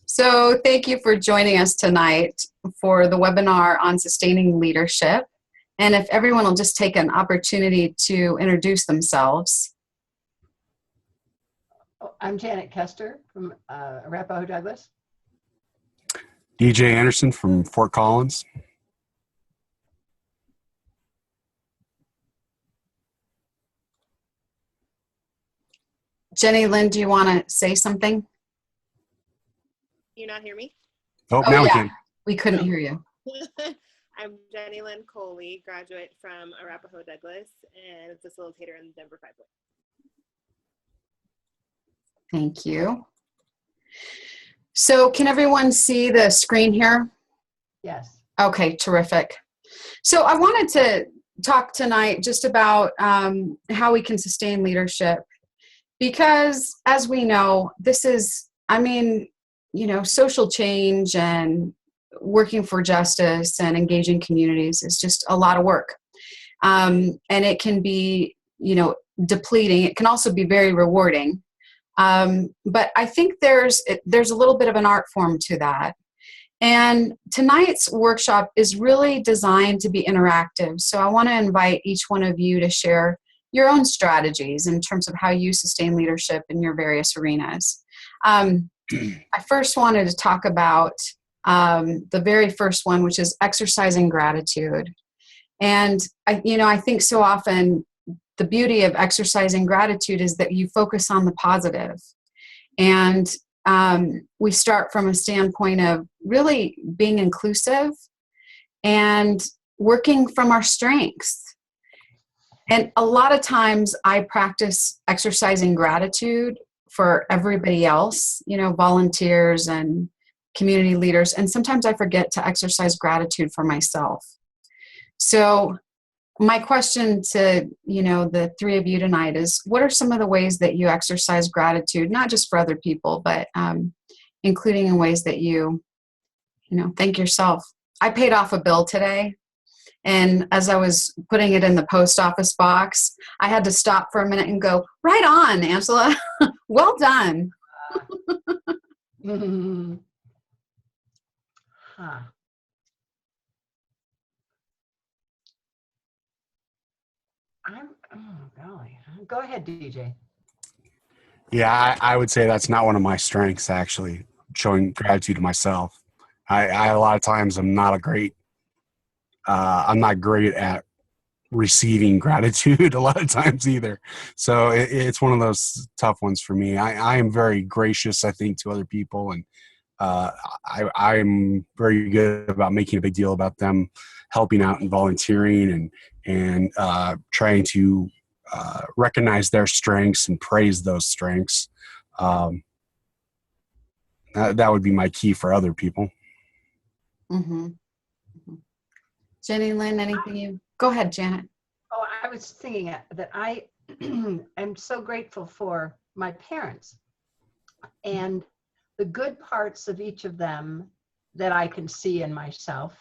So thank you for joining us tonight for the webinar on sustaining leadership. And if everyone will just take an opportunity to introduce themselves. I'm Janet Kester from Arapahoe Douglas. DJ Anderson from Fort Collins. Jenny Lynn, do you want to say something? You not hear me? Oh, now we can. We couldn't hear you. I'm Jenny Lynn Coley, graduate from Arapahoe Douglas and facilitator in the Denver 5 Point. Thank you. So can everyone see the screen here? Yes. Okay, terrific. So I wanted to talk tonight just about how we can sustain leadership, because as we know, this is, social change and working for justice and engaging communities is just a lot of work. And it can be, depleting. It can also be very rewarding. But I think there's a little bit of an art form to that. And tonight's workshop is really designed to be interactive. So I want to invite each one of you to share your own strategies in terms of how you sustain leadership in your various arenas. I first wanted to talk about the very first one, which is exercising gratitude. And I think so often the beauty of exercising gratitude is that you focus on the positive. And we start from a standpoint of really being inclusive and working from our strengths. And a lot of times I practice exercising gratitude for everybody else, volunteers and community leaders. And sometimes I forget to exercise gratitude for myself. So my question to, the three of you tonight is, what are some of the ways that you exercise gratitude, not just for other people, but including in ways that you thank yourself? I paid off a bill today. And as I was putting it in the post office box, I had to stop for a minute and go, right on, Angela. Well done. Huh. Golly. Go ahead, DJ. Yeah, I would say that's not one of my strengths, actually, showing gratitude to myself. I a lot of times I'm not great at receiving gratitude a lot of times either. So it's one of those tough ones for me. I am very gracious, I think, to other people, and I'm very good about making a big deal about them helping out and volunteering and trying to recognize their strengths and praise those strengths. That would be my key for other people. Mm-hmm. Mm-hmm. Jenny Lynn, anything you? Go ahead, Janet. Oh, I was thinking that I am so grateful for my parents and the good parts of each of them that I can see in myself.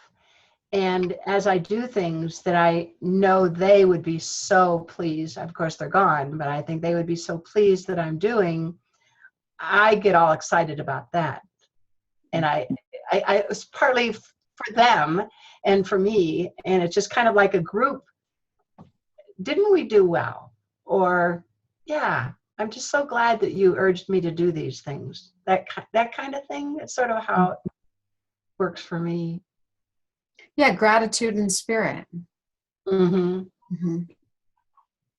And as I do things that I know they would be so pleased, of course they're gone, but I think they would be so pleased that I'm doing, I get all excited about that. And I it was partly for them and for me, and it's just kind of like a group. Didn't we do well? Or, yeah, I'm just so glad that you urged me to do these things. That kind of thing. It's sort of how it works for me. Yeah, gratitude and spirit. Mm-hmm. Mm-hmm.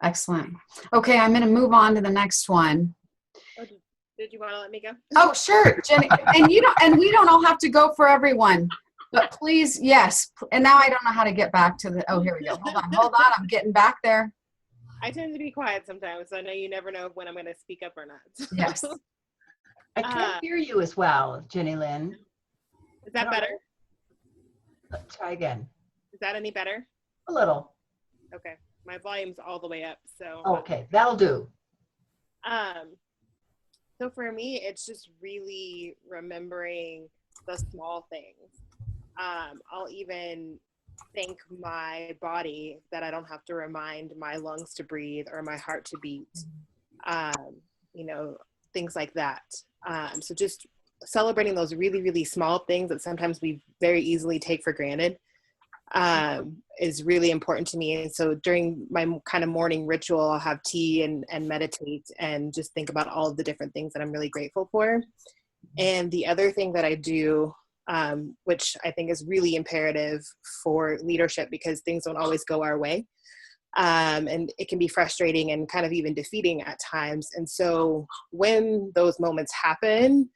Excellent. Okay, I'm going to move on to the next one. Oh, did you want to let me go? Oh, sure, Jenny. And we don't all have to go for everyone, but please, yes. And now I don't know how to get back to the. Oh, here we go. Hold on. I'm getting back there. I tend to be quiet sometimes, so I know you never know when I'm going to speak up or not. Yes. I can't hear you as well, Jenny Lynn. Is that better? Let's try again. Is that any better? A little. Okay. My volume's all the way up, so. Okay, that'll do. So for me, it's just really remembering the small things. I'll even thank my body that I don't have to remind my lungs to breathe or my heart to beat, things like that. So just celebrating those really, really small things that sometimes we very easily take for granted is really important to me. And so during my kind of morning ritual, I'll have tea and meditate and just think about all of the different things that I'm really grateful for. And the other thing that I do, which I think is really imperative for leadership, because things don't always go our way. And it can be frustrating and kind of even defeating at times. And so when those moments happen,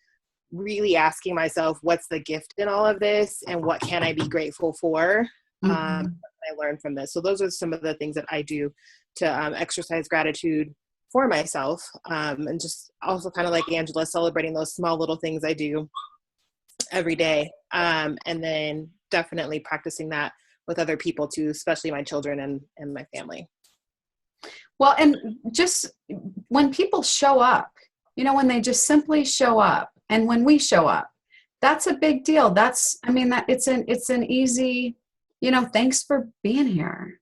really asking myself, what's the gift in all of this, and what can I be grateful for? I learned from this. So those are some of the things that I do to exercise gratitude for myself, and just also kind of like Angela, celebrating those small little things I do every day, and then definitely practicing that with other people too, especially my children and my family. Well, and just when people show up, when they just simply show up, and when we show up, that's a big deal. It's an easy, thanks for being here.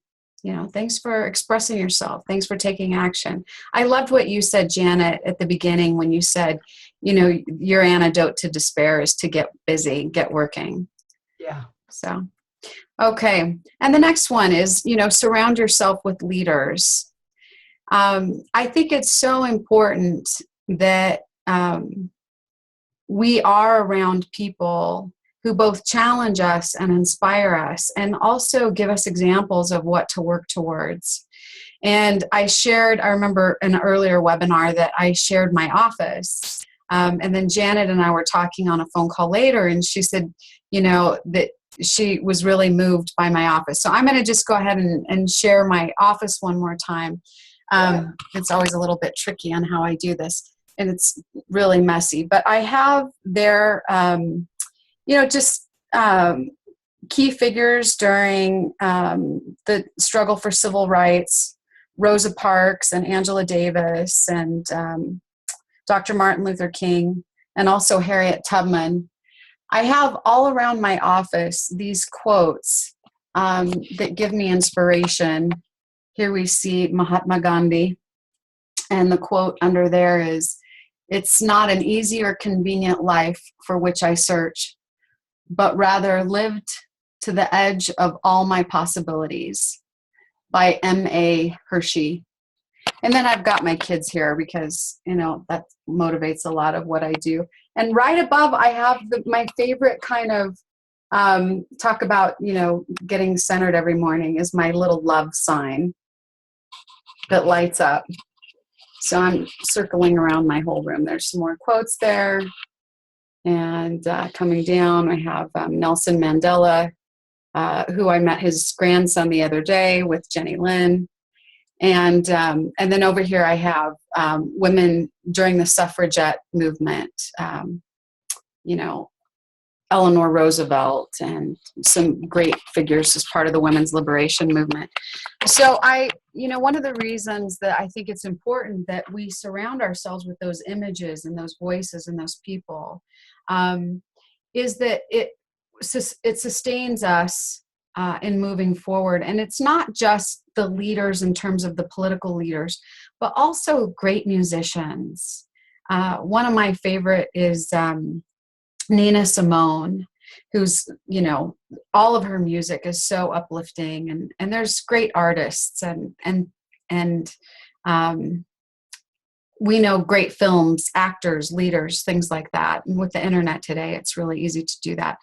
Thanks for expressing yourself. Thanks for taking action. I loved what you said, Janet, at the beginning when you said, your antidote to despair is to get busy, get working. Yeah. So, okay. And the next one is, surround yourself with leaders. I think it's so important that we are around people who both challenge us and inspire us, and also give us examples of what to work towards. And I remember an earlier webinar that I shared my office. And then Janet and I were talking on a phone call later, and she said, that she was really moved by my office. So I'm going to just go ahead and share my office one more time. It's always a little bit tricky on how I do this, and it's really messy. But I have there, just key figures during the struggle for civil rights, Rosa Parks and Angela Davis and Dr. Martin Luther King, and also Harriet Tubman. I have all around my office these quotes that give me inspiration. Here we see Mahatma Gandhi, and the quote under there is, "It's not an easy or convenient life for which I search, but rather lived to the edge of all my possibilities," by M.A. Hershey. And then I've got my kids here because, that motivates a lot of what I do. And right above, I have my favorite kind of talk about, getting centered every morning is my little love sign that lights up. So I'm circling around my whole room. There's some more quotes there. And coming down, I have Nelson Mandela, who I met his grandson the other day with Jenny Lynn. And then over here I have women during the suffragette movement, Eleanor Roosevelt, and some great figures as part of the women's liberation movement. So one of the reasons that I think it's important that we surround ourselves with those images and those voices and those people is that it sustains us in moving forward. And it's not just the leaders in terms of the political leaders, but also great musicians. One of my favorite is Nina Simone, who's, all of her music is so uplifting, and there's great artists and we know great films, actors, leaders, things like that. And with the internet today, it's really easy to do that.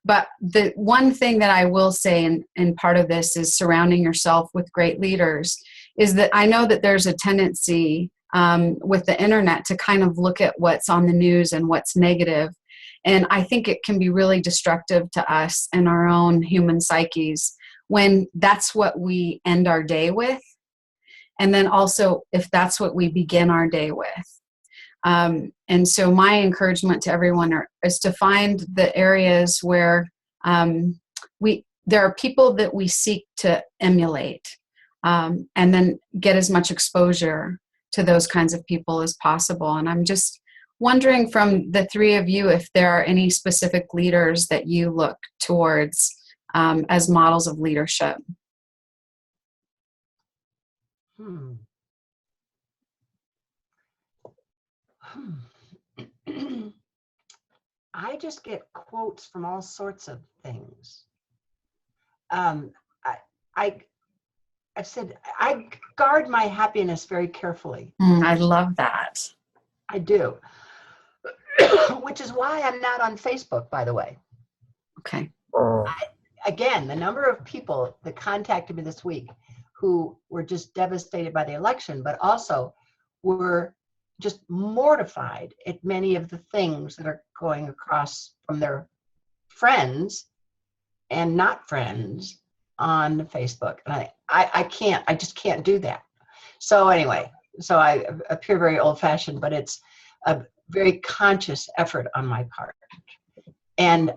But the one thing that I will say, in part of this is surrounding yourself with great leaders, is that I know that there's a tendency with the internet to kind of look at what's on the news and what's negative. And I think it can be really destructive to us and our own human psyches when that's what we end our day with. And then also if that's what we begin our day with. And so my encouragement to everyone is to find the areas where there are people that we seek to emulate, and then get as much exposure to those kinds of people as possible. And I'm just wondering from the three of you if there are any specific leaders that you look towards as models of leadership. I just get quotes from all sorts of things. I I've said I guard my happiness very carefully. I love that. I do. Which is why I'm not on Facebook, by the way. Okay. Again, the number of people that contacted me this week who were just devastated by the election, but also were just mortified at many of the things that are going across from their friends and not friends on Facebook. And I just can't do that. So anyway, so I appear very old fashioned, but it's a very conscious effort on my part. And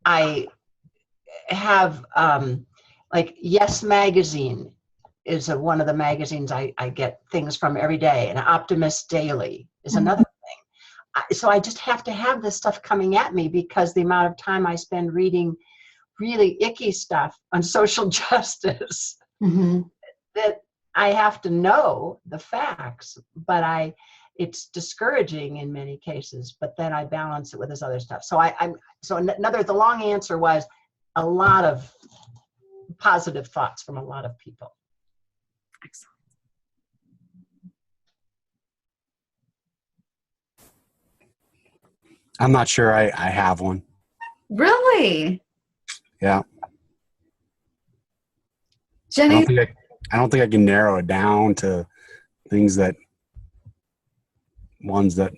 I have, like Yes Magazine is one of the magazines I get things from every day, and Optimist Daily is another thing. So I just have to have this stuff coming at me because the amount of time I spend reading really icky stuff on social justice that I have to know the facts, but it's discouraging in many cases, but then I balance it with this other stuff. So the long answer was a lot of positive thoughts from a lot of people. Excellent. I'm not sure I have one. Really? Yeah. Jenny? I don't think I can narrow it down to ones that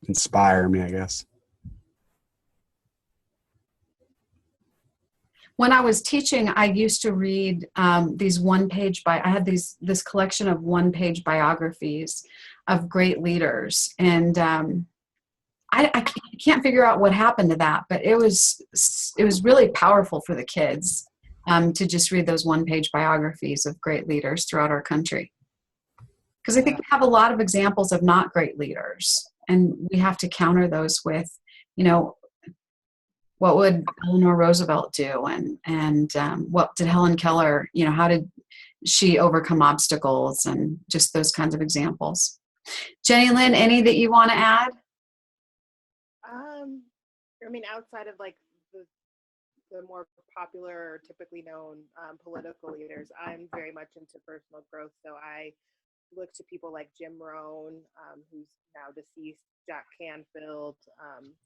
inspire me, I guess. When I was teaching, I used to read these I had this collection of one-page biographies of great leaders. And I can't figure out what happened to that, but it was really powerful for the kids to just read those one-page biographies of great leaders throughout our country. Because I think we have a lot of examples of not great leaders, and we have to counter those with, what would Eleanor Roosevelt do, and what did Helen Keller, how did she overcome obstacles, and just those kinds of examples. Jenny Lynn, any that you want to add? I mean, outside of like the more popular or typically known political leaders, I'm very much into personal growth. So I look to people like Jim Rohn, who's now deceased, Jack Canfield,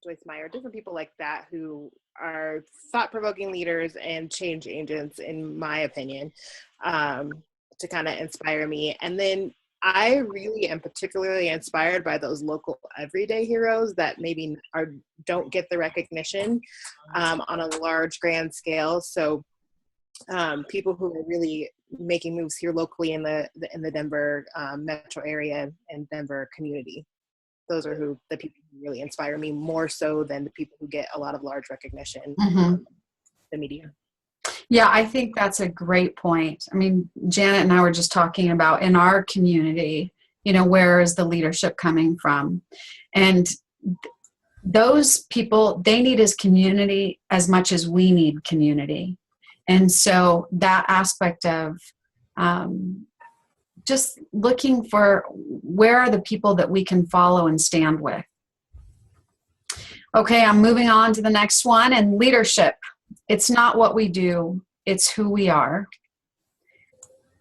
Joyce Meyer, different people like that who are thought-provoking leaders and change agents, in my opinion, to kind of inspire me. And then I really am particularly inspired by those local everyday heroes that maybe don't get the recognition on a large, grand scale. So people who are really making moves here locally in the Denver metro area and Denver community. Those are the people who really inspire me more so than the people who get a lot of large recognition in the media. Yeah, I think that's a great point. I mean, Janet and I were just talking about in our community, where is the leadership coming from? And those people, they need as community as much as we need community. And so that aspect of just looking for where are the people that we can follow and stand with. Okay, I'm moving on to the next one. And leadership. It's not what we do, it's who we are.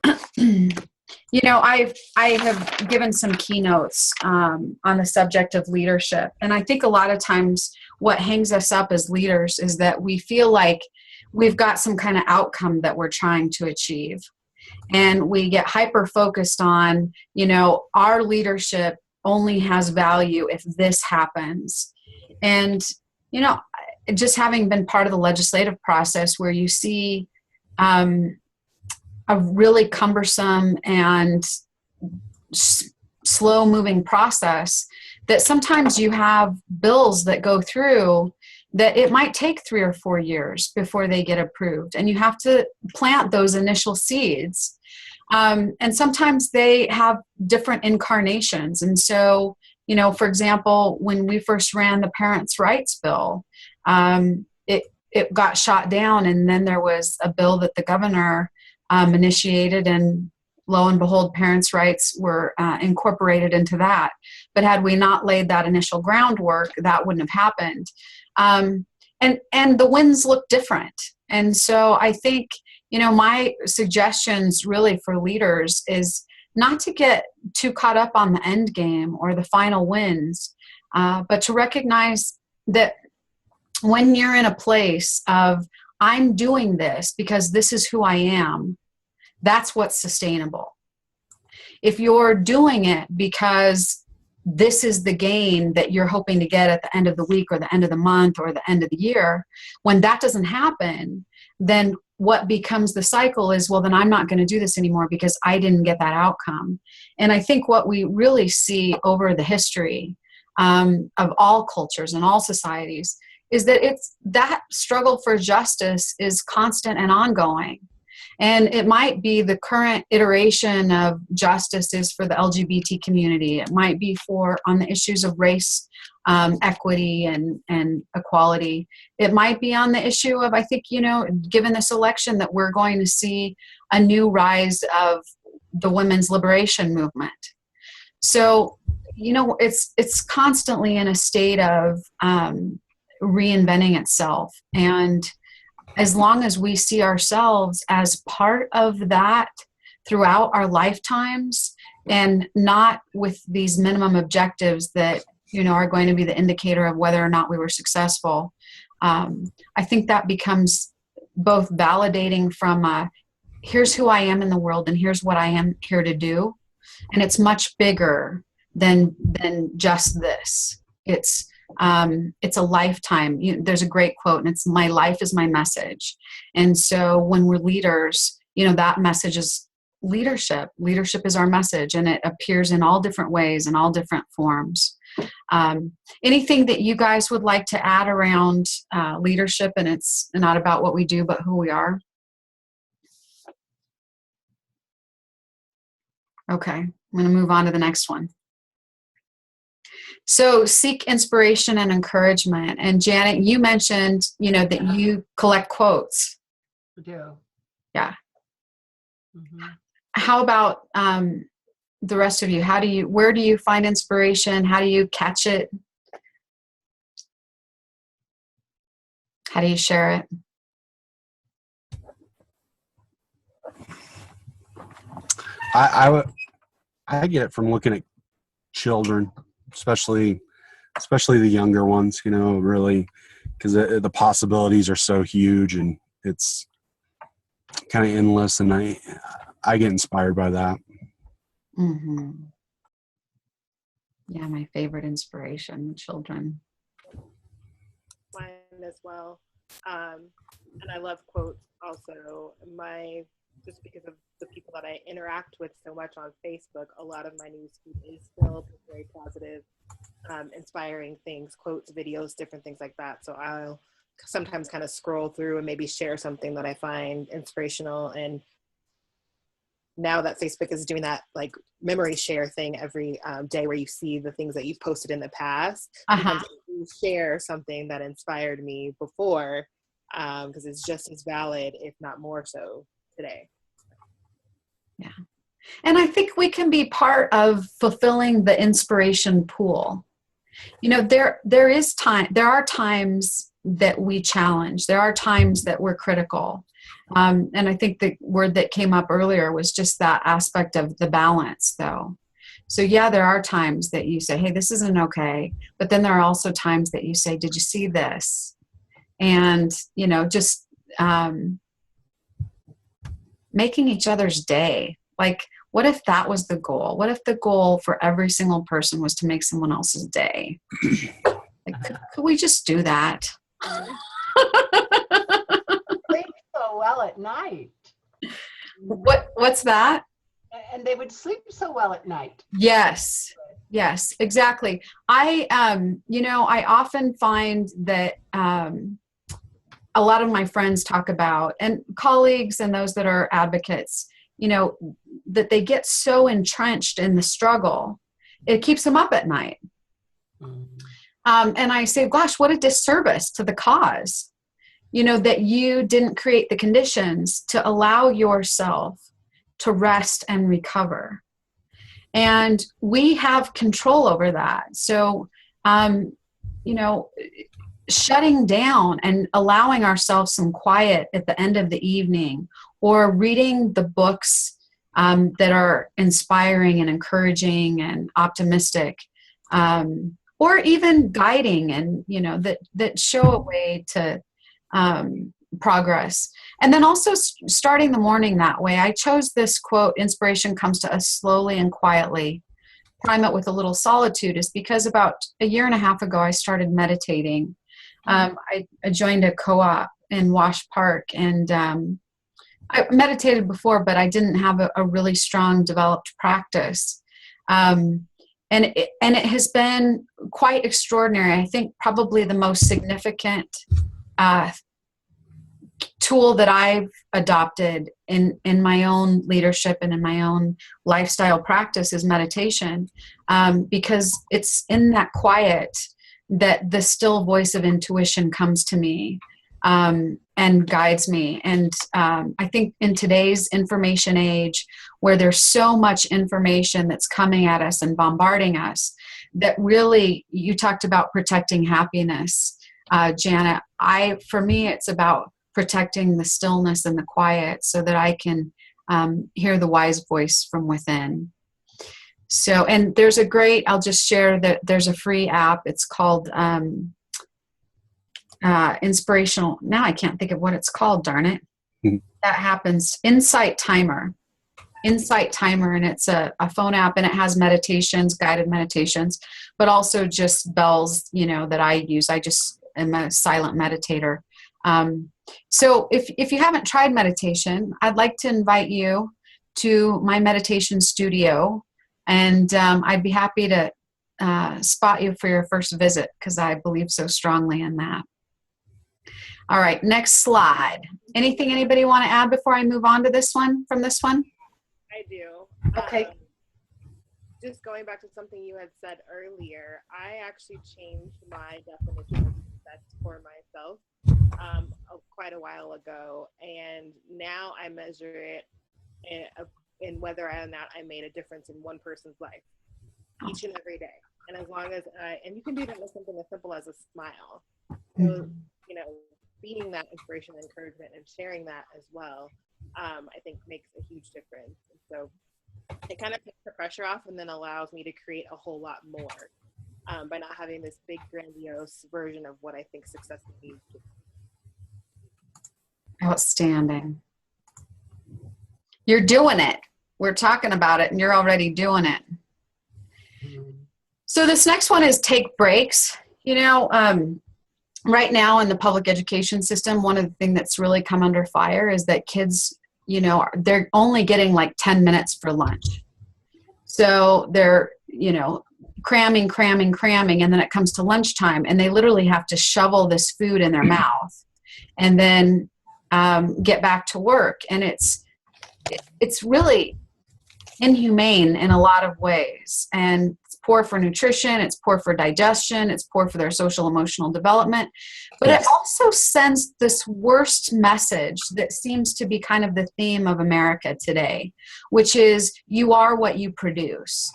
I have given some keynotes on the subject of leadership. And I think a lot of times what hangs us up as leaders is that we feel like we've got some kind of outcome that we're trying to achieve. And we get hyper-focused on, our leadership only has value if this happens. And, just having been part of the legislative process where you see a really cumbersome and slow-moving process, that sometimes you have bills that go through that it might take 3 or 4 years before they get approved. And you have to plant those initial seeds. And sometimes they have different incarnations. And so, for example, when we first ran the Parents' Rights Bill, it got shot down. And then there was a bill that the governor initiated, and lo and behold, parents' rights were incorporated into that. But had we not laid that initial groundwork, that wouldn't have happened. And the winds look different. And so I think, my suggestions really for leaders is not to get too caught up on the end game or the final wins, but to recognize that when you're in a place of, I'm doing this because this is who I am, that's what's sustainable. If you're doing it because this is the gain that you're hoping to get at the end of the week or the end of the month or the end of the year, when that doesn't happen, then what becomes the cycle is, well, then I'm not going to do this anymore because I didn't get that outcome. And I think what we really see over the history of all cultures and all societies is that that struggle for justice is constant and ongoing. And it might be the current iteration of justice is for the LGBT community. It might be on the issues of race, equity, and equality. It might be on the issue of, I think, given this election, that we're going to see a new rise of the women's liberation movement. So, it's constantly in a state of reinventing itself. And as long as we see ourselves as part of that throughout our lifetimes, and not with these minimum objectives that, are going to be the indicator of whether or not we were successful, I think that becomes both validating from here's who I am in the world and here's what I am here to do. And it's much bigger than just this. It's a lifetime. There's a great quote, and it's, my life is my message. And so when we're leaders, that message is leadership. Leadership is our message, and it appears in all different ways and all different forms. Anything that you guys would like to add around leadership, and it's not about what we do, but who we are? Okay, I'm going to move on to the next one. So seek inspiration and encouragement. And Janet, you mentioned, that you collect quotes. I do. Yeah. Mm-hmm. How about the rest of you? Where do you find inspiration? How do you catch it? How do you share it? I get it from looking at children, especially the younger ones, really, because the possibilities are so huge and it's kind of endless, and I get inspired by that. Mm-hmm. Yeah, my favorite inspiration, children. Mine as well. And I love quotes also. Just because of the people that I interact with so much on Facebook, a lot of my news feed is filled with very positive, inspiring things, quotes, videos, different things like that. So I'll sometimes kind of scroll through and maybe share something that I find inspirational. And now that Facebook is doing that like memory share thing every day, where you see the things that you've posted in the past, sometimes you share something that inspired me before, because it's just as valid, if not more so, today. Yeah. And I think we can be part of fulfilling the inspiration pool. There are times that we challenge. There are times that we're critical. And I think the word that came up earlier was just that aspect of the balance, though. So yeah, there are times that you say, hey, this isn't okay. But then there are also times that you say, did you see this? And, just making each other's day. Like, what if that was the goal? What if the goal for every single person was to make someone else's day? Like, could we just do that? Sleep so well at night. What's that? And they would sleep so well at night. Yes, exactly. I often find that a lot of my friends talk about, and colleagues and those that are advocates, that they get so entrenched in the struggle, it keeps them up at night. And I say, gosh, what a disservice to the cause, that you didn't create the conditions to allow yourself to rest and recover. And we have control over that. So, you know, shutting down and allowing ourselves some quiet at the end of the evening, or reading the books that are inspiring and encouraging and optimistic, or even guiding and, you know, that show a way to progress. And then also starting the morning that way. I chose this quote, "Inspiration comes to us slowly and quietly. Prime it with a little solitude," is because about a year and a half ago, I started meditating. I joined a co-op in Wash Park, and I meditated before, but I didn't have a really strong developed practice. And it has been quite extraordinary. I think probably the most significant tool that I've adopted in my own leadership and in my own lifestyle practice is meditation, because it's in that quiet that the still voice of intuition comes to me and guides me. And I think in today's information age, where there's so much information that's coming at us and bombarding us, that really, you talked about protecting happiness, Janet. For me, it's about protecting the stillness and the quiet so that I can hear the wise voice from within. So, and there's I'll just share that there's a free app. It's called Inspirational. Now I can't think of what it's called, darn it. That happens. Insight Timer. And it's a phone app, and it has meditations, guided meditations, but also just bells, you know, that I use. I just am a silent meditator. So if you haven't tried meditation, I'd like to invite you to my meditation studio, and I'd be happy to spot you for your first visit, because I believe so strongly in that. All right, next slide. Anything anybody want to add before I move on to this one, from this one? I do. Okay. Just going back to something you had said earlier, I actually changed my definition of success for myself quite a while ago, and now I measure it in whether or not I made a difference in one person's life each and every day. And as long as and you can do that with something as simple as a smile. So, you know, being that inspiration and encouragement and sharing that as well, I think makes a huge difference. And so it kind of takes the pressure off and then allows me to create a whole lot more by not having this big grandiose version of what I think success means. Outstanding. You're doing it. We're talking about it and you're already doing it. So this next one is take breaks. You know, right now in the public education system, one of the things that's really come under fire is that kids, you know, they're only getting like 10 minutes for lunch. So they're, you know, cramming, and then it comes to lunchtime and they literally have to shovel this food in their mouth and then get back to work. And it's really inhumane in a lot of ways. And it's poor for nutrition, it's poor for digestion, it's poor for their social emotional development. But It also sends this worst message that seems to be kind of the theme of America today, which is you are what you produce.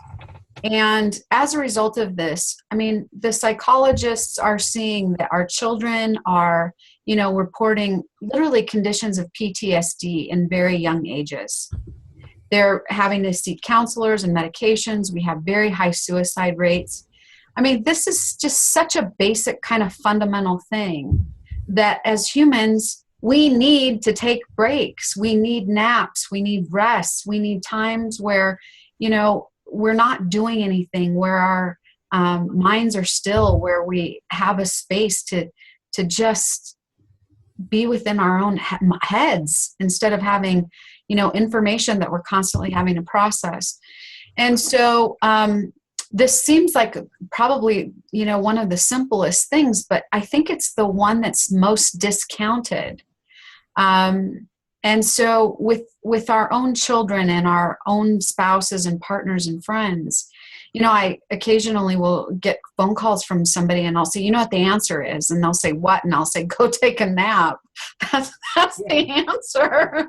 And as a result of this, I mean, the psychologists are seeing that our children are, you know, reporting literally conditions of PTSD in very young ages. They're having to seek counselors and medications. We have very high suicide rates. I mean, this is just such a basic kind of fundamental thing that as humans, we need to take breaks. We need naps. We need rest. We need times where, you know, we're not doing anything, where our minds are still, where we have a space to just be within our own heads instead of having, you know, information that we're constantly having to process. And so this seems like probably, you know, one of the simplest things, but I think it's the one that's most discounted. And so with our own children and our own spouses and partners and friends, you know, I occasionally will get phone calls from somebody and I'll say, you know what the answer is? And they'll say, what? And I'll say, go take a nap. That's the answer.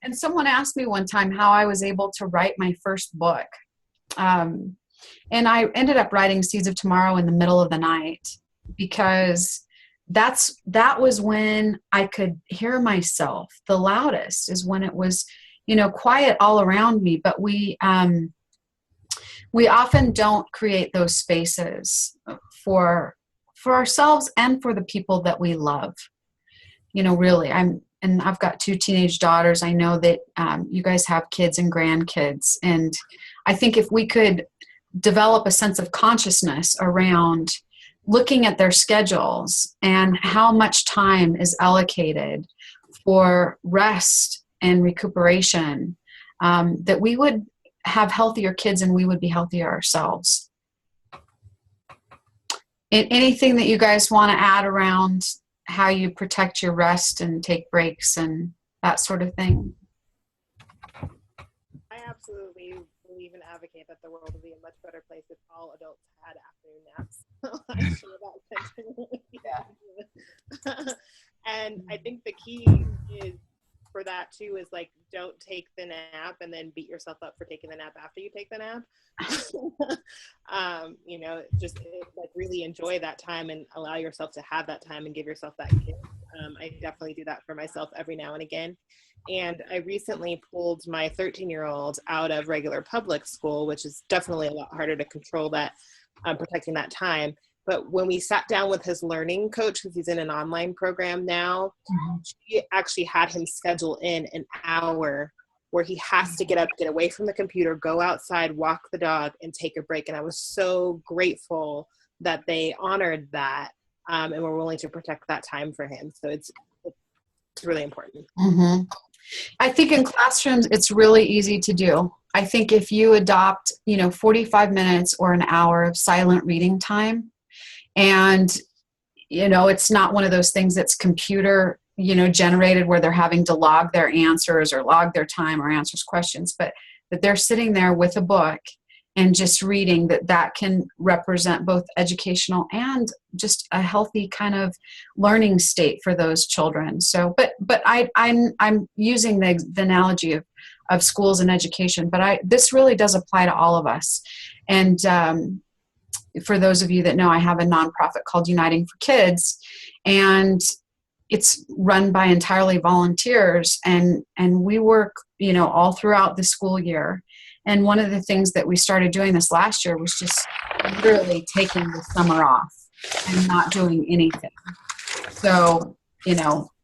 And someone asked me one time how I was able to write my first book. And I ended up writing Seeds of Tomorrow in the middle of the night, because that was when I could hear myself the loudest, is when it was, quiet all around me. But we often don't create those spaces for ourselves and for the people that we love. Really, I've got 2 teenage daughters. I know that you guys have kids and grandkids. And I think if we could develop a sense of consciousness around looking at their schedules and how much time is allocated for rest and recuperation, that we would have healthier kids and we would be healthier ourselves. Anything that you guys want to add around how you protect your rest and take breaks and that sort of thing? I absolutely believe and advocate that the world would be a much better place if all adults had afternoon naps. I'm sure that's And I think the key is for that too is like, don't take the nap and then beat yourself up for taking the nap after you take the nap. Just like really enjoy that time and allow yourself to have that time and give yourself that gift. I definitely do that for myself every now and again. And I recently pulled my 13-year-old out of regular public school, which is definitely a lot harder to control that, protecting that time. But when we sat down with his learning coach, because he's in an online program now, she actually had him schedule in an hour where he has to get up, get away from the computer, go outside, walk the dog, and take a break. And I was so grateful that they honored that and were willing to protect that time for him. So it's really important. Mm-hmm. I think in classrooms, it's really easy to do. I think if you adopt, 45 minutes or an hour of silent reading time, and, it's not one of those things that's computer, generated where they're having to log their answers or log their time or answers questions, but that they're sitting there with a book and just reading, that can represent both educational and just a healthy kind of learning state for those children. So, but I'm using the analogy of schools and education, but this really does apply to all of us. And for those of you that know, I have a nonprofit called Uniting for Kids, and it's run by entirely volunteers, and we work, all throughout the school year. And one of the things that we started doing this last year was just literally taking the summer off and not doing anything. So,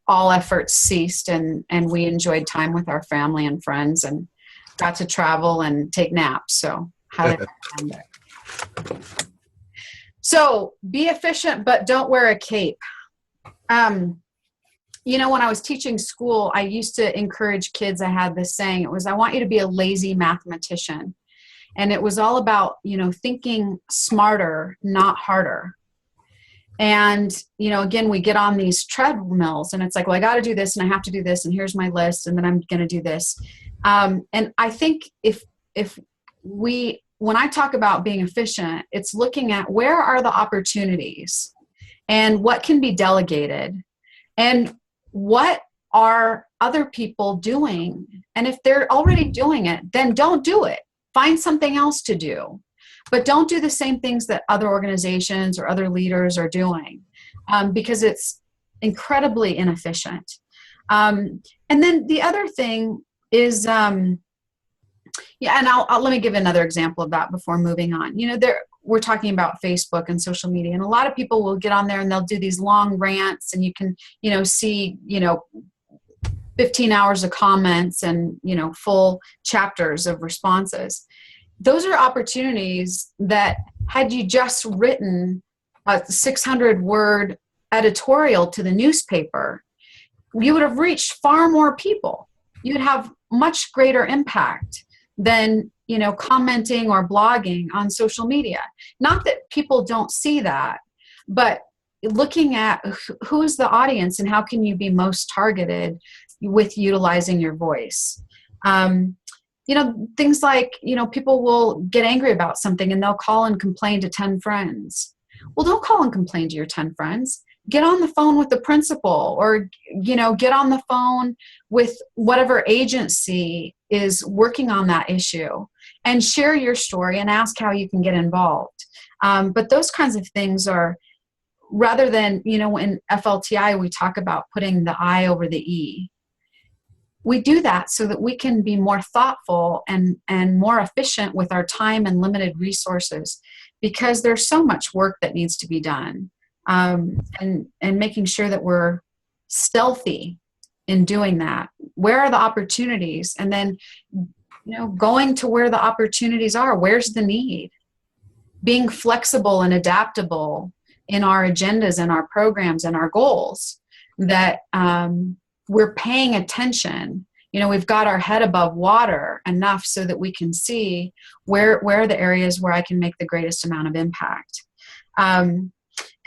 all efforts ceased, and we enjoyed time with our family and friends and got to travel and take naps. So highly recommend it. So be efficient, but don't wear a cape. When I was teaching school, I used to encourage kids. I had this saying, it was, I want you to be a lazy mathematician. And it was all about, thinking smarter, not harder. And, again, we get on these treadmills and it's like, well, I got to do this and I have to do this. And here's my list. And then I'm going to do this. And I think when I talk about being efficient, it's looking at where are the opportunities and what can be delegated and what are other people doing. And if they're already doing it, then don't do it. Find something else to do. But don't do the same things that other organizations or other leaders are doing, because it's incredibly inefficient. And then the other thing is, and let me give another example of that before moving on. We're talking about Facebook and social media, and a lot of people will get on there and they'll do these long rants, and you can, see, 15 hours of comments and, full chapters of responses. Those are opportunities that had you just written a 600-word editorial to the newspaper, you would have reached far more people. You'd have much greater impact than, commenting or blogging on social media. Not that people don't see that, but looking at who's the audience and how can you be most targeted with utilizing your voice. Things like, people will get angry about something and they'll call and complain to 10 friends. Well, don't call and complain to your 10 friends. Get on the phone with the principal, or, get on the phone with whatever agency is working on that issue, and share your story and ask how you can get involved. But those kinds of things are, rather than, in FLTI, we talk about putting the I over the E. We do that so that we can be more thoughtful and more efficient with our time and limited resources, because there's so much work that needs to be done. And making sure that we're stealthy in doing that. Where are the opportunities? And then, going to where the opportunities are. Where's the need? Being flexible and adaptable in our agendas and our programs and our goals, that we're paying attention. We've got our head above water enough so that we can see where are the areas where I can make the greatest amount of impact.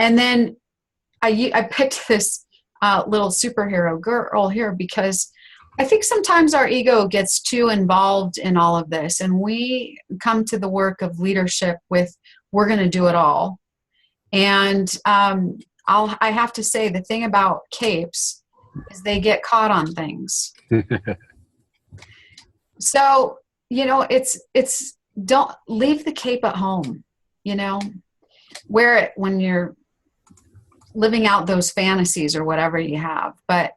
And then I picked this little superhero girl here because I think sometimes our ego gets too involved in all of this, and we come to the work of leadership with, we're going to do it all. And I have to say, the thing about capes is they get caught on things. So, it's don't leave the cape at home, wear it when you're living out those fantasies or whatever you have. But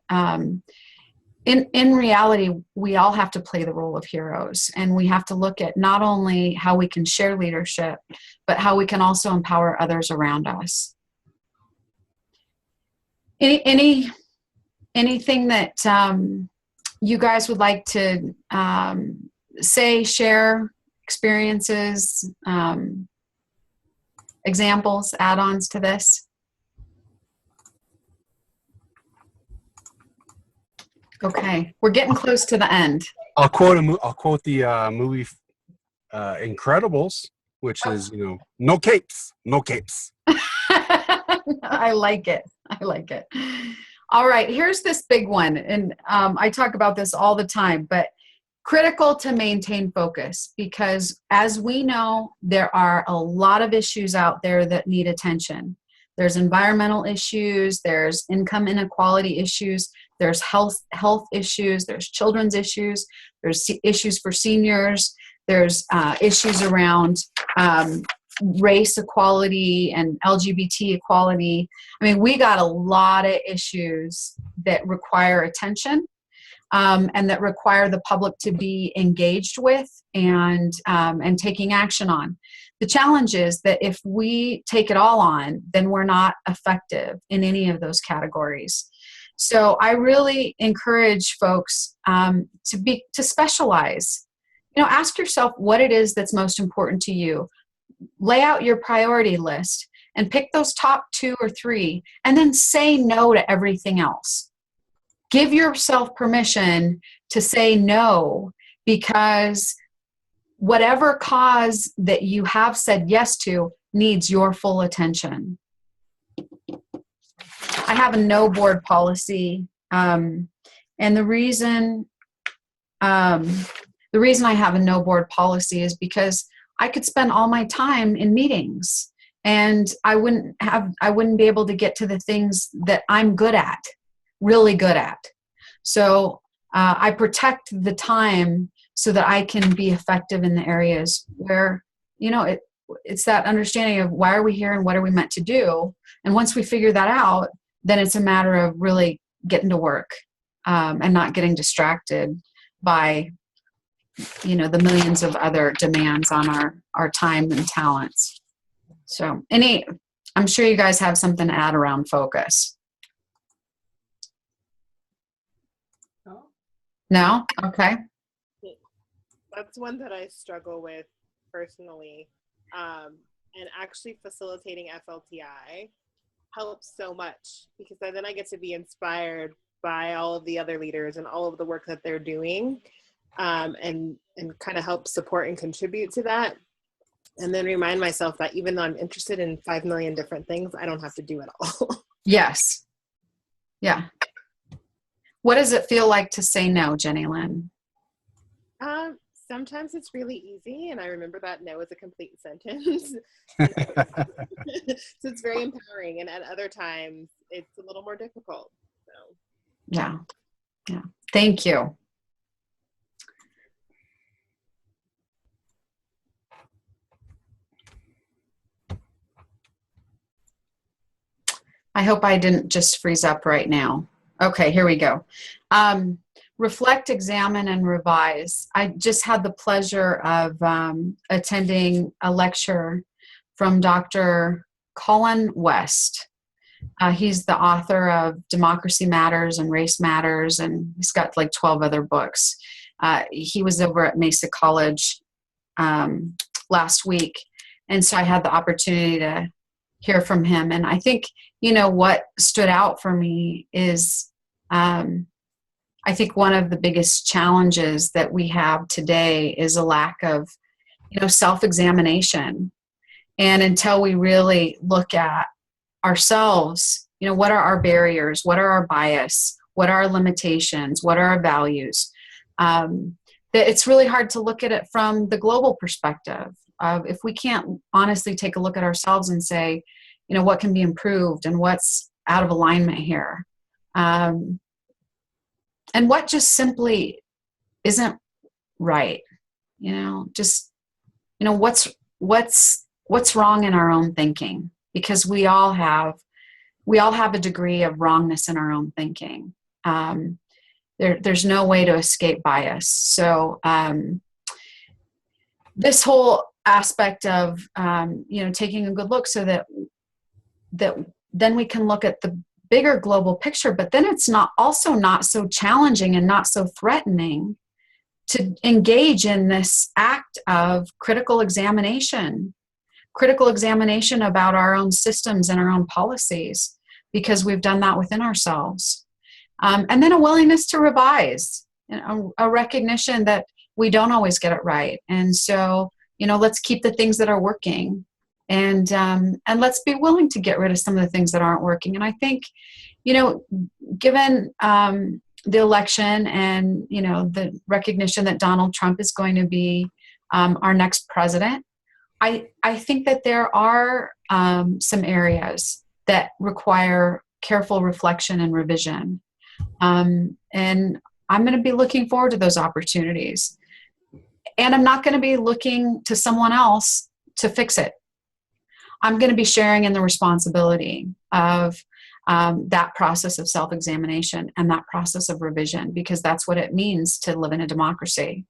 in reality, we all have to play the role of heroes, and we have to look at not only how we can share leadership, but how we can also empower others around us. Anything that you guys would like to say, share, experiences, examples, add-ons to this? Okay, we're getting close to the end. I'll quote the movie Incredibles, which is, no capes, no capes. I like it. All right, here's this big one. And I talk about this all the time, but critical to maintain focus, because as we know, there are a lot of issues out there that need attention. There's environmental issues, there's income inequality issues, there's health issues, there's children's issues, there's issues for seniors, there's issues around race equality and LGBT equality. I mean, we got a lot of issues that require attention, and that require the public to be engaged with and taking action on. The challenge is that if we take it all on, then we're not effective in any of those categories. So I really encourage folks to specialize. Ask yourself what it is that's most important to you. Lay out your priority list and pick those top 2 or 3, and then say no to everything else. Give yourself permission to say no, because whatever cause that you have said yes to needs your full attention. I have a no board policy, and the reason I have a no board policy is because I could spend all my time in meetings, and I wouldn't be able to get to the things that I'm good at, really good at. So I protect the time so that I can be effective in the areas where, it's that understanding of why are we here and what are we meant to do. And once we figure that out, then it's a matter of really getting to work, and not getting distracted by, the millions of other demands on our time and talents. So I'm sure you guys have something to add around focus. No? Okay. That's one that I struggle with personally. And actually facilitating FLTI helps so much, because then I get to be inspired by all of the other leaders and all of the work that they're doing, and kind of help support and contribute to that. And then remind myself that even though I'm interested in 5 million different things, I don't have to do it all. Yes. Yeah. What does it feel like to say no, Jenny Lynn? Sometimes it's really easy, and I remember that no is a complete sentence. So it's very empowering, and at other times it's a little more difficult. So Yeah. Yeah. Thank you. I hope I didn't just freeze up right now. Okay, here we go. Reflect, examine, and revise. I just had the pleasure of attending a lecture from Dr. Colin West. He's the author of Democracy Matters and Race Matters, and he's got like 12 other books. He was over at Mesa College last week, and so I had the opportunity to hear from him. And I think, what stood out for me is I think one of the biggest challenges that we have today is a lack of, self-examination. And until we really look at ourselves, what are our barriers? What are our bias? What are our limitations? What are our values? That it's really hard to look at it from the global perspective. If we can't honestly take a look at ourselves and say, what can be improved and what's out of alignment here. And what just simply isn't right, what's wrong in our own thinking, because we all have a degree of wrongness in our own thinking. There's no way to escape bias. So this whole aspect of, taking a good look so that then we can look at the bigger global picture, but then it's not so challenging and not so threatening to engage in this act of critical examination about our own systems and our own policies, because we've done that within ourselves. And then a willingness to revise, a recognition that we don't always get it right. And so, let's keep the things that are working, and let's be willing to get rid of some of the things that aren't working. And I think, given the election and, the recognition that Donald Trump is going to be our next president, I think that there are some areas that require careful reflection and revision. And I'm going to be looking forward to those opportunities. And I'm not going to be looking to someone else to fix it. I'm going to be sharing in the responsibility of that process of self-examination and that process of revision, because that's what it means to live in a democracy.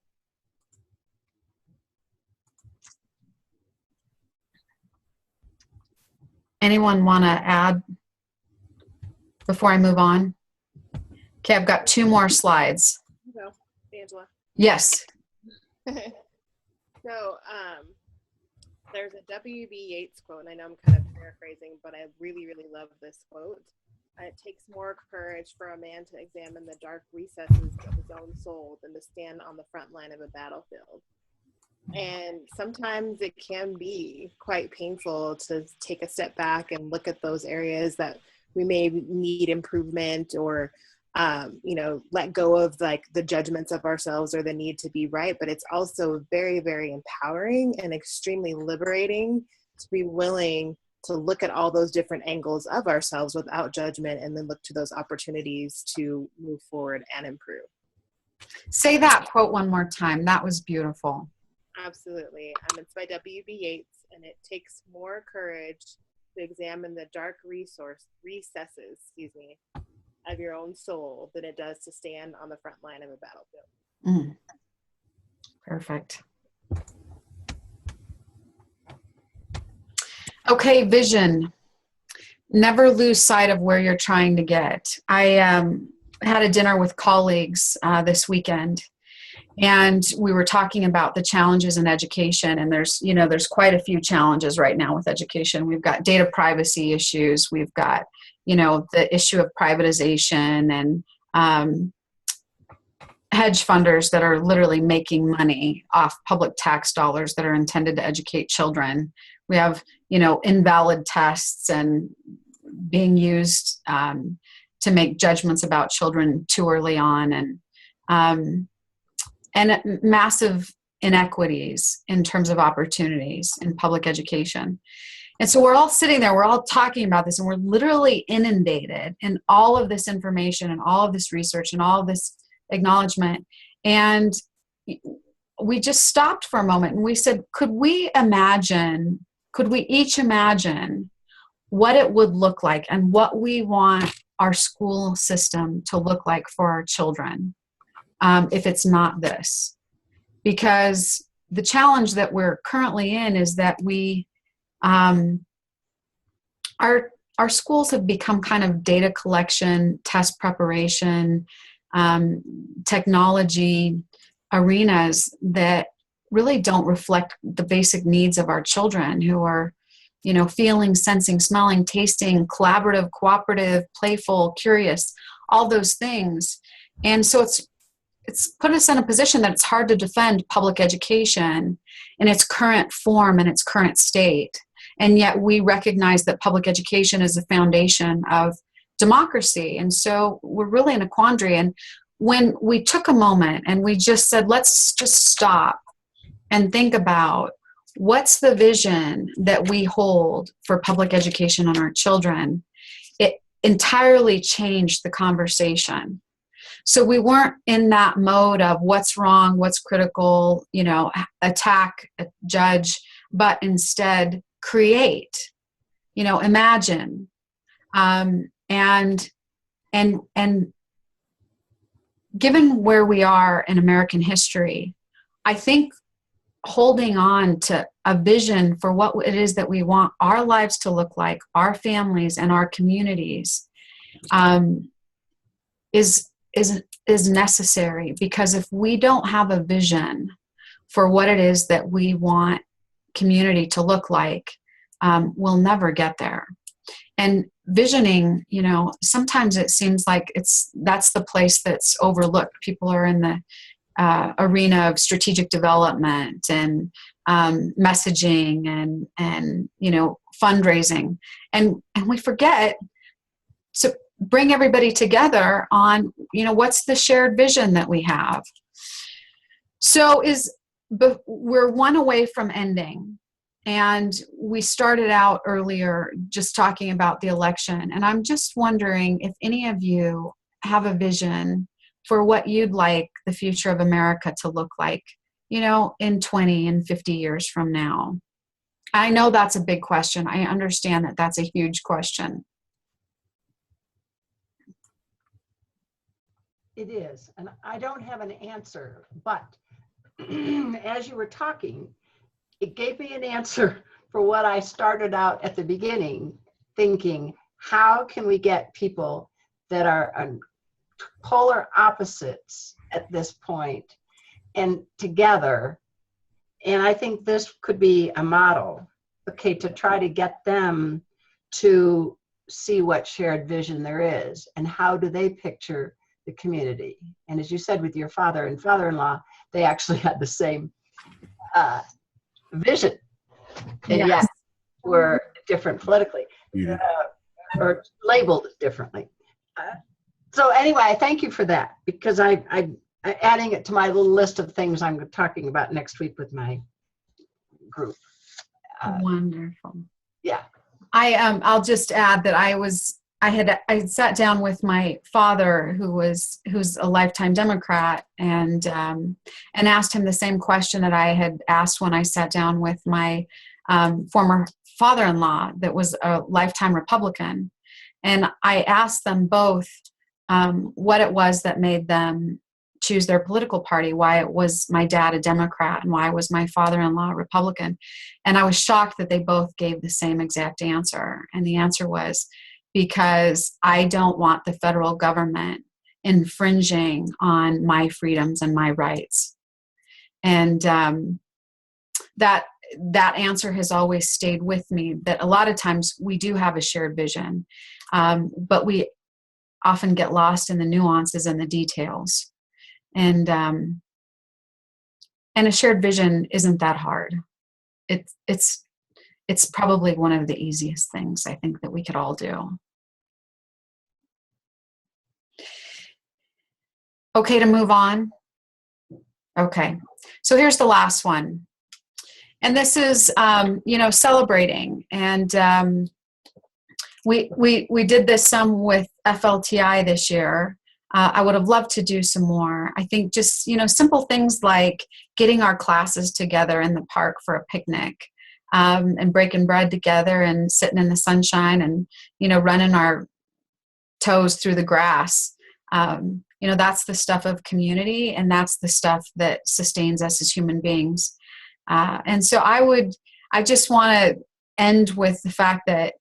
Anyone want to add before I move on? Okay, I've got 2 more slides. go, Angela. Yes. So there's a W.B. Yeats quote, and I know I'm kind of paraphrasing, but I really, really love this quote. It takes more courage for a man to examine the dark recesses of his own soul than to stand on the front line of a battlefield. And sometimes it can be quite painful to take a step back and look at those areas that we may need improvement, or let go of like the judgments of ourselves or the need to be right. But it's also very, very empowering and extremely liberating to be willing to look at all those different angles of ourselves without judgment, and then look to those opportunities to move forward and improve. Say that quote one more time. That was beautiful. Absolutely. It's by W.B. Yeats, and it takes more courage to examine the dark recesses, of your own soul than it does to stand on the front line of a battlefield. Perfect. Okay, vision. Never lose sight of where you're trying to get. I had a dinner with colleagues this weekend, and we were talking about the challenges in education. And there's quite a few challenges right now with education. We've got data privacy issues. We've got the issue of privatization and hedge funders that are literally making money off public tax dollars that are intended to educate children. We have, invalid tests and being used to make judgments about children too early on, and massive inequities in terms of opportunities in public education. And so we're all sitting there, we're all talking about this, and we're literally inundated in all of this information and all of this research and all of this acknowledgement. And we just stopped for a moment and we said, could we each imagine what it would look like and what we want our school system to look like for our children if it's not this? Because the challenge that we're currently in is that our schools have become kind of data collection, test preparation, technology arenas that really don't reflect the basic needs of our children, who are, feeling, sensing, smelling, tasting, collaborative, cooperative, playful, curious, all those things. And so it's put us in a position that it's hard to defend public education in its current form and its current state. And yet we recognize that public education is the foundation of democracy. And so we're really in a quandary. And when we took a moment and we just said, let's just stop and think about what's the vision that we hold for public education on our children, it entirely changed the conversation. So we weren't in that mode of what's wrong, what's critical, attack, judge, but instead create, imagine, and given where we are in American history, I think holding on to a vision for what it is that we want our lives to look like, our families and our communities, is necessary. Because if we don't have a vision for what it is that we want community to look like, we'll never get there. And visioning, sometimes it seems like that's the place that's overlooked. People are in the arena of strategic development and messaging and fundraising, and we forget to bring everybody together on what's the shared vision that we have. So we're one away from ending. And we started out earlier just talking about the election. And I'm just wondering if any of you have a vision for what you'd like the future of America to look like, in 20 and 50 years from now. I know that's a big question. I understand that that's a huge question. It is. And I don't have an answer, but as you were talking, it gave me an answer for what I started out at the beginning thinking, how can we get people that are polar opposites at this point and together? And I think this could be a model, to try to get them to see what shared vision there is and how do they picture the community. And as you said, with your father and father-in-law, they actually had the same vision, and yet were different politically, or labeled differently. So anyway, I thank you for that, because I'm adding it to my little list of things I'm talking about next week with my group. Wonderful. Yeah. I'll just add that I had sat down with my father, who's a lifetime Democrat, and asked him the same question that I had asked when I sat down with my former father-in-law, that was a lifetime Republican. And I asked them both what it was that made them choose their political party, why it was my dad a Democrat and why was my father-in-law a Republican. And I was shocked that they both gave the same exact answer. And the answer was, because I don't want the federal government infringing on my freedoms and my rights. And that answer has always stayed with me, that a lot of times we do have a shared vision, but we often get lost in the nuances and the details. And a shared vision isn't that hard. It's probably one of the easiest things I think that we could all do. Okay, to move on. Okay. So here's the last one. And this is, celebrating. And we did this some with FLTI this year. I would have loved to do some more. I think just, simple things like getting our classes together in the park for a picnic, and breaking bread together and sitting in the sunshine and, running our toes through the grass. That's the stuff of community, and that's the stuff that sustains us as human beings. And so I just want to end with the fact that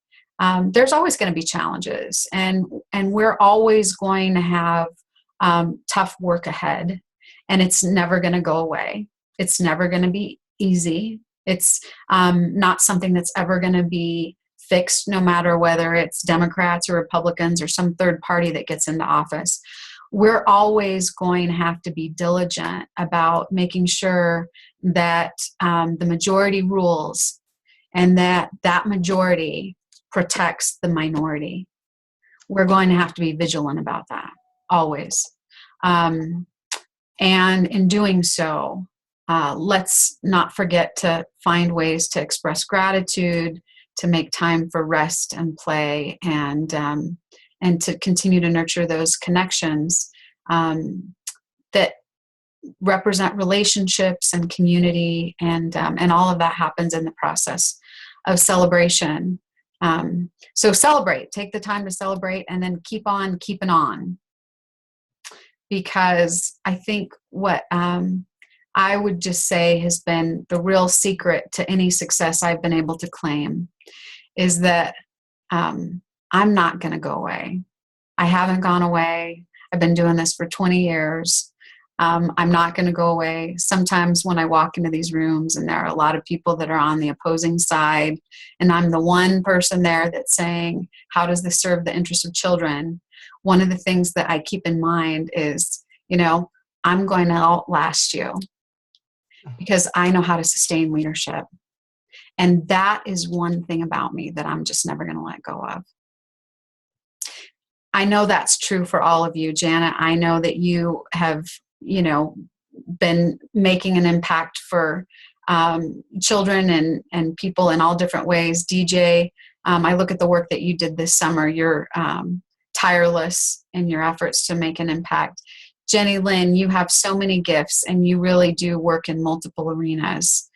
there's always going to be challenges, and we're always going to have tough work ahead, and it's never going to go away. It's never going to be easy. It's not something that's ever going to be fixed, no matter whether it's Democrats or Republicans or some third party that gets into office. We're always going to have to be diligent about making sure that the majority rules, and that majority protects the minority. We're going to have to be vigilant about that, always. And in doing so, let's not forget to find ways to express gratitude, to make time for rest and play, and to continue to nurture those connections that represent relationships and community, and all of that happens in the process of celebration. So celebrate, take the time to celebrate, and then keep on keeping on. Because I think what I would just say has been the real secret to any success I've been able to claim is that I'm not going to go away. I haven't gone away. I've been doing this for 20 years. I'm not going to go away. Sometimes when I walk into these rooms and there are a lot of people that are on the opposing side, and I'm the one person there that's saying, how does this serve the interests of children? One of the things that I keep in mind is, I'm going to outlast you, because I know how to sustain leadership. And that is one thing about me that I'm just never going to let go of. I know that's true for all of you. Janet, I know that you have, been making an impact for children and people in all different ways. DJ, I look at the work that you did this summer. You're tireless in your efforts to make an impact. Jenny Lynn, you have so many gifts, and you really do work in multiple arenas,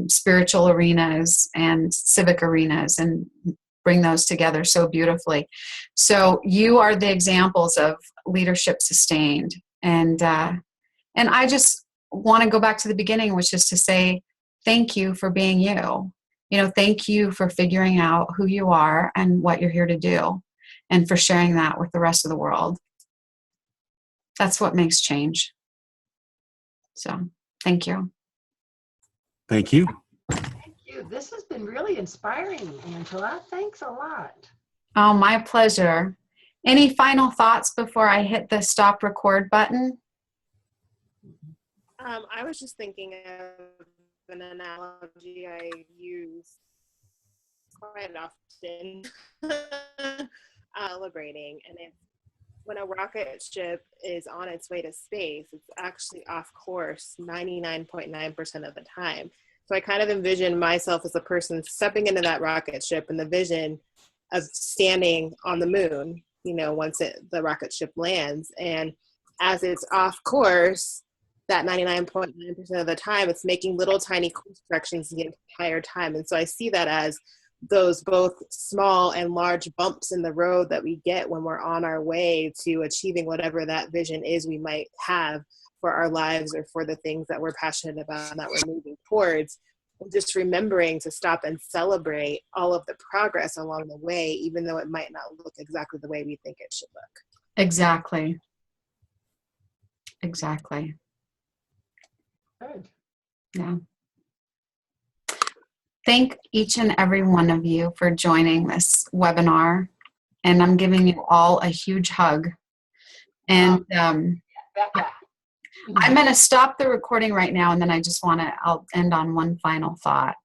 spiritual arenas and civic arenas, and bring those together so beautifully. So you are the examples of leadership sustained. And I just want to go back to the beginning, which is to say thank you for being you. Thank you for figuring out who you are and what you're here to do, and for sharing that with the rest of the world. That's what makes change. So thank you. Thank you. Thank you. This has been really inspiring, Angela. Thanks a lot. Oh, my pleasure. Any final thoughts before I hit the stop record button? I was just thinking of an analogy I use quite often, celebrating, and it's when a rocket ship is on its way to space, it's actually off course 99.9% of the time. So I kind of envision myself as a person stepping into that rocket ship, and the vision of standing on the moon, once the rocket ship lands. And as it's off course, that 99.9% of the time, it's making little tiny course corrections the entire time. And so I see that as those both small and large bumps in the road that we get when we're on our way to achieving whatever that vision is we might have for our lives, or for the things that we're passionate about and that we're moving towards. Just remembering to stop and celebrate all of the progress along the way, even though it might not look exactly the way we think it should look. Exactly. Good. Yeah. Thank each and every one of you for joining this webinar. And I'm giving you all a huge hug. And Becca. I'm going to stop the recording right now, and then I'll end on one final thought.